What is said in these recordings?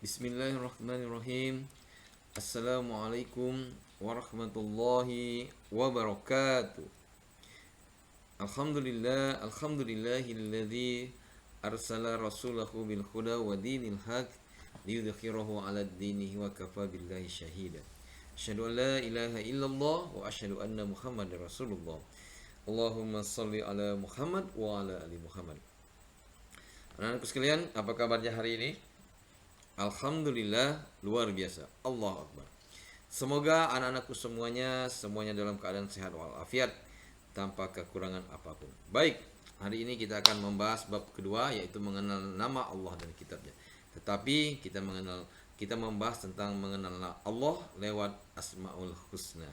Bismillahirrahmanirrahim. Assalamualaikum warahmatullahi wabarakatuh. Alhamdulillahilladzi arsala rasulahu bil huda wa dinil haq liyudhhirahu 'alad dinihi wa kafa billahi syahida. Asyhadu an la ilaha illallah wa asyhadu anna Muhammadar Rasulullah. Allahumma shalli ala Muhammad wa ala ali Muhammad. Anak-anakku sekalian, apa kabarnya hari ini? Alhamdulillah, luar biasa. Allahu Akbar. Semoga anak-anakku semuanya dalam keadaan sehat walafiat tanpa kekurangan apapun. Baik, hari ini kita akan membahas bab kedua, yaitu mengenal nama Allah dan kitabnya. Tetapi kita membahas tentang mengenal Allah lewat Asmaul Husna.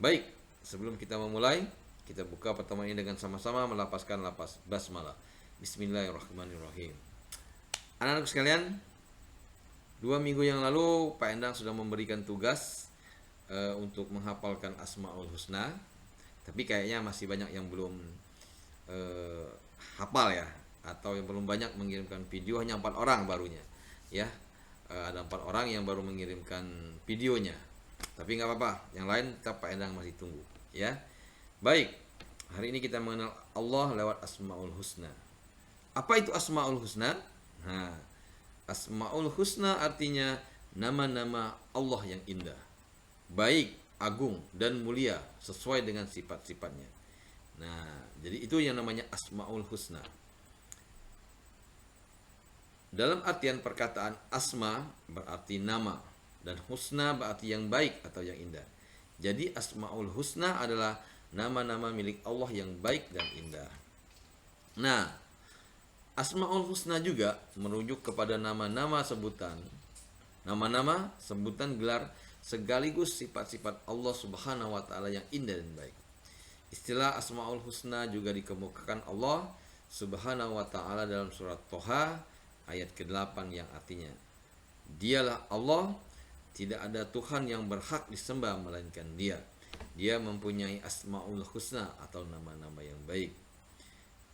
Baik, sebelum kita memulai, kita buka pertemuan ini dengan sama-sama melafazkan lafaz basmalah. Bismillahirrahmanirrahim. Anak-anak sekalian, 2 minggu yang lalu Pak Endang sudah memberikan tugas untuk menghafalkan Asmaul Husna. Tapi kayaknya masih banyak yang belum hafal ya, atau yang belum banyak mengirimkan video. Hanya 4 orang barunya ya. Ada 4 orang yang baru mengirimkan videonya. Tapi nggak apa-apa, yang lain tetap Pak Endang masih tunggu ya. Baik, hari ini kita mengenal Allah lewat Asmaul Husna. Apa itu Asmaul Husna? Nah, Asmaul Husna artinya nama-nama Allah yang indah, baik, agung, dan mulia sesuai dengan sifat-sifatnya. Nah, jadi itu yang namanya Asmaul Husna. Dalam artian perkataan asma berarti nama, dan husna berarti yang baik atau yang indah. Jadi Asmaul Husna adalah nama-nama milik Allah yang baik dan indah. Nah, Asmaul Husna juga merujuk kepada nama-nama sebutan gelar sekaligus sifat-sifat Allah Subhanahu wa taala yang indah dan baik. Istilah Asmaul Husna juga dikemukakan Allah Subhanahu wa taala dalam surat Toha ayat ke-8 yang artinya, Dialah Allah, tidak ada Tuhan yang berhak disembah melainkan Dia. Dia mempunyai Asmaul Husna atau nama-nama yang baik.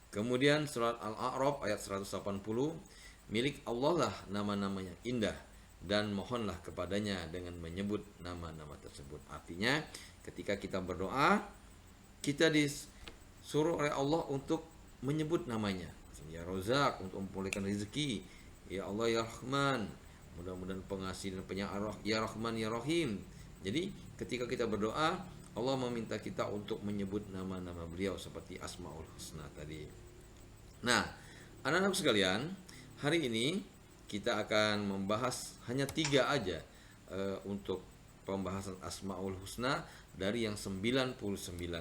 Kemudian surat Al-A'raf ayat 180, milik Allah lah nama-nama yang indah, dan mohonlah kepadanya dengan menyebut nama-nama tersebut. Artinya ketika kita berdoa, kita disuruh oleh Allah untuk menyebut namanya. Ya Razak, untuk memulihkan rezeki. Ya Allah ya Rahman, mudah-mudahan pengasih dan penyayang. Ya Rahman ya Rahim. Jadi ketika kita berdoa, Allah meminta kita untuk menyebut nama-nama beliau seperti Asmaul Husna tadi. Nah, anak-anak sekalian, hari ini kita akan membahas hanya 3 aja untuk pembahasan Asmaul Husna dari yang 99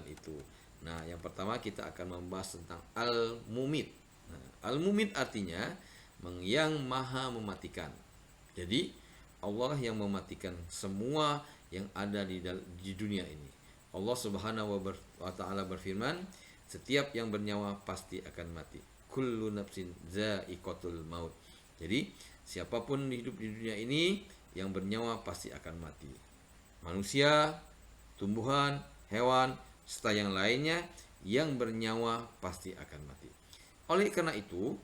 itu. Nah, yang pertama kita akan membahas tentang Al-Mumit. Nah, Al-Mumit artinya yang maha mematikan. Jadi Allah yang mematikan semua yang ada di dunia ini. Allah Subhanahu wa taala berfirman, setiap yang bernyawa pasti akan mati. Kullu nafsin za'iqatul maut. Jadi siapapun hidup di dunia ini yang bernyawa pasti akan mati. Manusia, tumbuhan, hewan, serta yang lainnya yang bernyawa pasti akan mati. Oleh karena itu,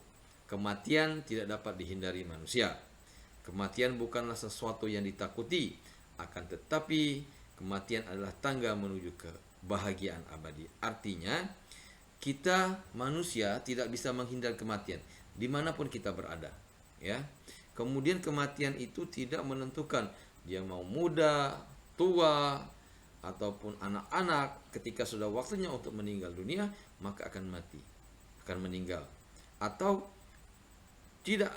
kematian tidak dapat dihindari manusia. Kematian bukanlah sesuatu yang ditakuti, akan tetapi kematian adalah tangga menuju kebahagiaan abadi. Artinya, kita manusia tidak bisa menghindar kematian dimanapun kita berada. Ya, kemudian kematian itu tidak menentukan dia mau muda, tua, ataupun anak-anak. Ketika sudah waktunya untuk meninggal dunia, maka akan mati, akan meninggal. Atau tidak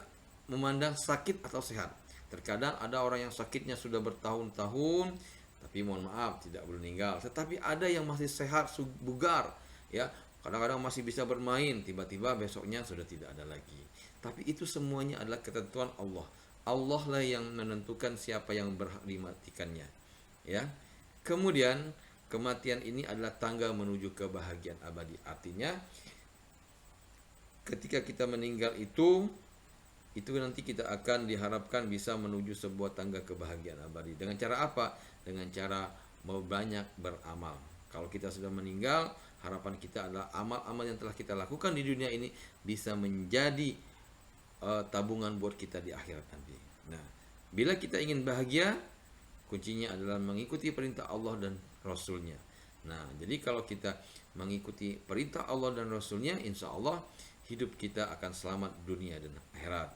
memandang sakit atau sehat. Terkadang ada orang yang sakitnya sudah bertahun-tahun, tapi mohon maaf tidak meninggal. Tetapi ada yang masih sehat, bugar, ya, kadang-kadang masih bisa bermain, tiba-tiba besoknya sudah tidak ada lagi. Tapi itu semuanya adalah ketentuan Allah. Allah lah yang menentukan siapa yang berhak dimatikannya. Ya. Kemudian kematian ini adalah tangga menuju kebahagiaan abadi. Artinya ketika kita meninggal itu nanti kita akan diharapkan bisa menuju sebuah tangga kebahagiaan abadi. Dengan cara apa? Dengan cara mau banyak beramal. Kalau kita sudah meninggal, harapan kita adalah amal-amal yang telah kita lakukan di dunia ini bisa menjadi tabungan buat kita di akhirat nanti. Nah, bila kita ingin bahagia, kuncinya adalah mengikuti perintah Allah dan Rasulnya. Nah, jadi kalau kita mengikuti perintah Allah dan Rasulnya, insya Allah hidup kita akan selamat dunia dan akhirat.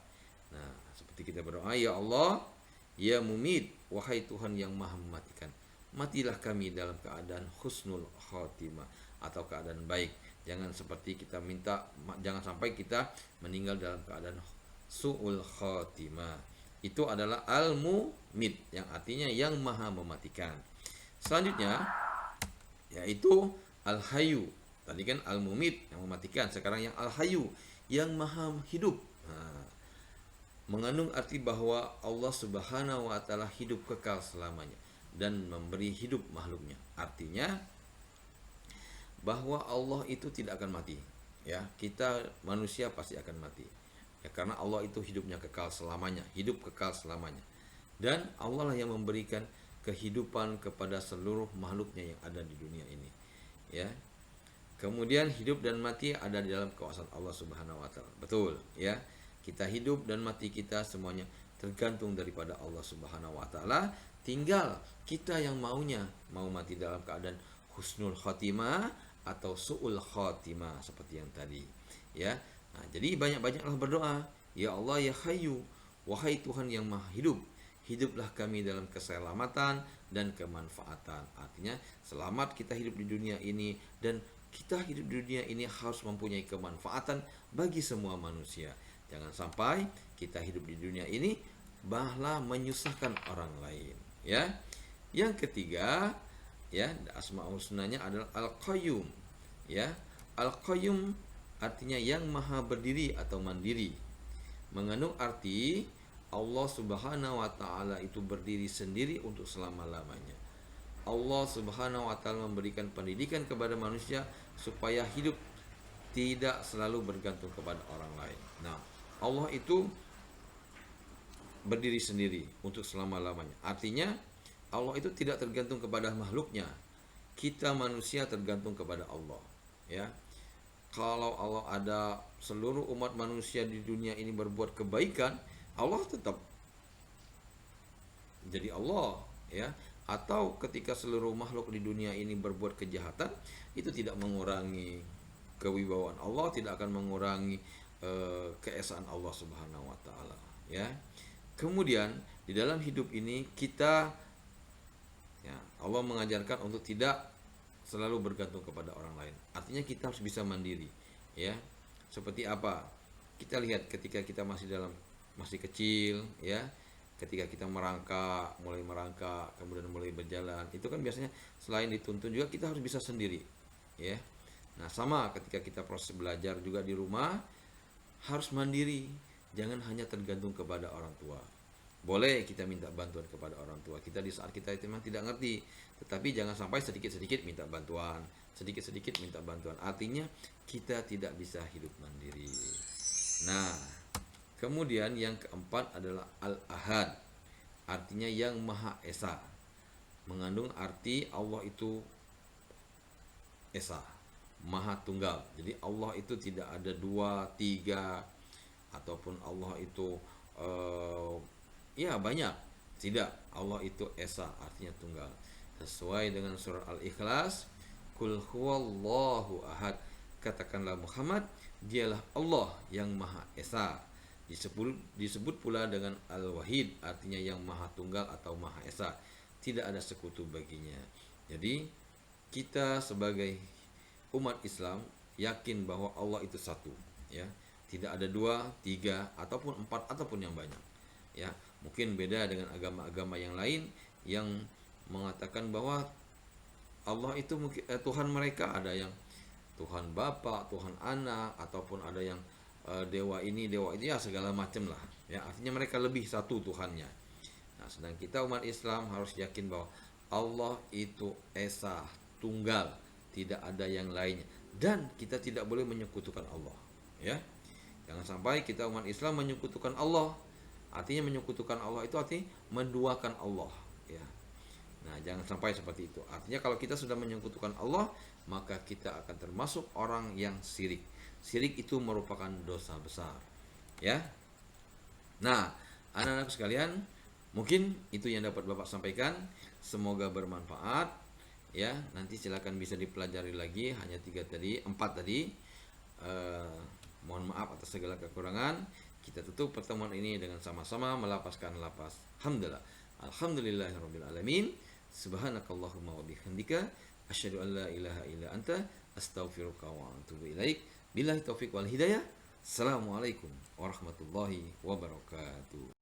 Nah, seperti kita berdoa, ya Allah, ya Mumit, wahai Tuhan yang maha mematikan, matilah kami dalam keadaan husnul khotimah, atau keadaan baik. Jangan seperti kita minta, jangan sampai kita meninggal dalam keadaan su'ul khotimah. Itu adalah al-mumit, yang artinya yang maha mematikan. Selanjutnya yaitu al-hayyu. Tadi kan al-mumit yang mematikan, sekarang yang al-hayyu yang maha hidup. Nah, mengandung arti bahwa Allah Subhanahu wa taala hidup kekal selamanya dan memberi hidup makhluknya. Artinya bahwa Allah itu tidak akan mati. Ya, kita manusia pasti akan mati. Ya, karena Allah itu hidupnya kekal selamanya, hidup kekal selamanya. Dan Allah lah yang memberikan kehidupan kepada seluruh makhluknya yang ada di dunia ini. Ya. Kemudian hidup dan mati ada di dalam kekuasaan Allah Subhanahu wa taala. Betul, ya. Kita hidup dan mati kita semuanya tergantung daripada Allah Subhanahu wa taala. Tinggal kita yang maunya, mau mati dalam keadaan husnul khotimah atau su'ul khotimah seperti yang tadi, ya. Nah, jadi banyak-banyaklah berdoa, ya Allah ya Hayyu, wahai Tuhan yang maha hidup, hiduplah kami dalam keselamatan dan kemanfaatan. Artinya selamat kita hidup di dunia ini, dan kita hidup di dunia ini harus mempunyai kemanfaatan bagi semua manusia. Jangan sampai kita hidup di dunia ini malah menyusahkan orang lain, ya. Yang ketiga, ya, asmaul husnanya adalah al-qayyum, ya. Al-qayyum artinya yang maha berdiri atau mandiri, mengandung arti Allah Subhanahu wa taala itu berdiri sendiri untuk selama-lamanya. Allah Subhanahu wa taala memberikan pendidikan kepada manusia supaya hidup tidak selalu bergantung kepada orang lain. Nah, Allah itu berdiri sendiri untuk selama-lamanya. Artinya Allah itu tidak tergantung kepada makhluknya. Kita manusia tergantung kepada Allah, ya. Kalau Allah ada, seluruh umat manusia di dunia ini berbuat kebaikan, Allah tetap jadi Allah, ya. Atau ketika seluruh makhluk di dunia ini berbuat kejahatan, itu tidak mengurangi kewibawaan Allah, tidak akan mengurangi keesaan Allah Subhanahu wa taala, ya. Kemudian di dalam hidup ini kita, ya, Allah mengajarkan untuk tidak selalu bergantung kepada orang lain. Artinya kita harus bisa mandiri, ya. Seperti apa? Kita lihat ketika kita masih kecil, ya. Ketika kita mulai merangkak, kemudian mulai berjalan, itu kan biasanya selain dituntun juga kita harus bisa sendiri, ya. Nah, sama ketika kita proses belajar juga di rumah harus mandiri, jangan hanya tergantung kepada orang tua. Boleh kita minta bantuan kepada orang tua kita di saat kita itu memang tidak ngerti, tetapi jangan sampai sedikit-sedikit minta bantuan, sedikit-sedikit minta bantuan. Artinya kita tidak bisa hidup mandiri. Nah, kemudian yang keempat adalah Al-Ahad, artinya yang Maha Esa, mengandung arti Allah itu Esa, Maha Tunggal. Jadi Allah itu tidak ada dua, tiga, ataupun Allah itu ya banyak. Tidak, Allah itu Esa, artinya tunggal. Sesuai dengan surah Al-Ikhlas, Qul huwallahu ahad, katakanlah Muhammad, dialah Allah yang Maha Esa. Disebut pula dengan Al-Wahid, artinya yang Maha Tunggal atau Maha Esa, tidak ada sekutu baginya. Jadi kita sebagai umat Islam yakin bahwa Allah itu satu, ya. Tidak ada dua, tiga, ataupun empat, ataupun yang banyak, ya. Mungkin beda dengan agama-agama yang lain yang mengatakan bahwa Allah itu mungkin Tuhan mereka ada yang Tuhan Bapa, Tuhan Anak, ataupun ada yang dewa ini, dewa itu, ya segala macam lah, ya. Artinya mereka lebih satu Tuhannya. Nah, sedang kita umat Islam harus yakin bahwa Allah itu Esa, tunggal, tidak ada yang lainnya, dan kita tidak boleh menyekutukan Allah, ya. Jangan sampai kita umat Islam menyekutukan Allah. Artinya menyekutukan Allah itu artinya menduakan Allah, ya. Nah, jangan sampai seperti itu. Artinya kalau kita sudah menyekutukan Allah, maka kita akan termasuk orang yang syirik. Syirik itu merupakan dosa besar, ya. Nah, Anak-anakku sekalian, mungkin itu yang dapat Bapak sampaikan. Semoga bermanfaat. Ya, nanti silakan bisa dipelajari lagi. Hanya 4 tadi. Mohon maaf atas segala kekurangan. Kita tutup pertemuan ini dengan sama-sama melapaskan lapas hamdalah. Alhamdulillahirabbil alamin. Subhanakallahumma wa bihamdika asyhadu an la ilaha illa anta astaghfiruka wa atubu ilaik. Billahi taufik wal hidayah. Assalamualaikum warahmatullahi wabarakatuh.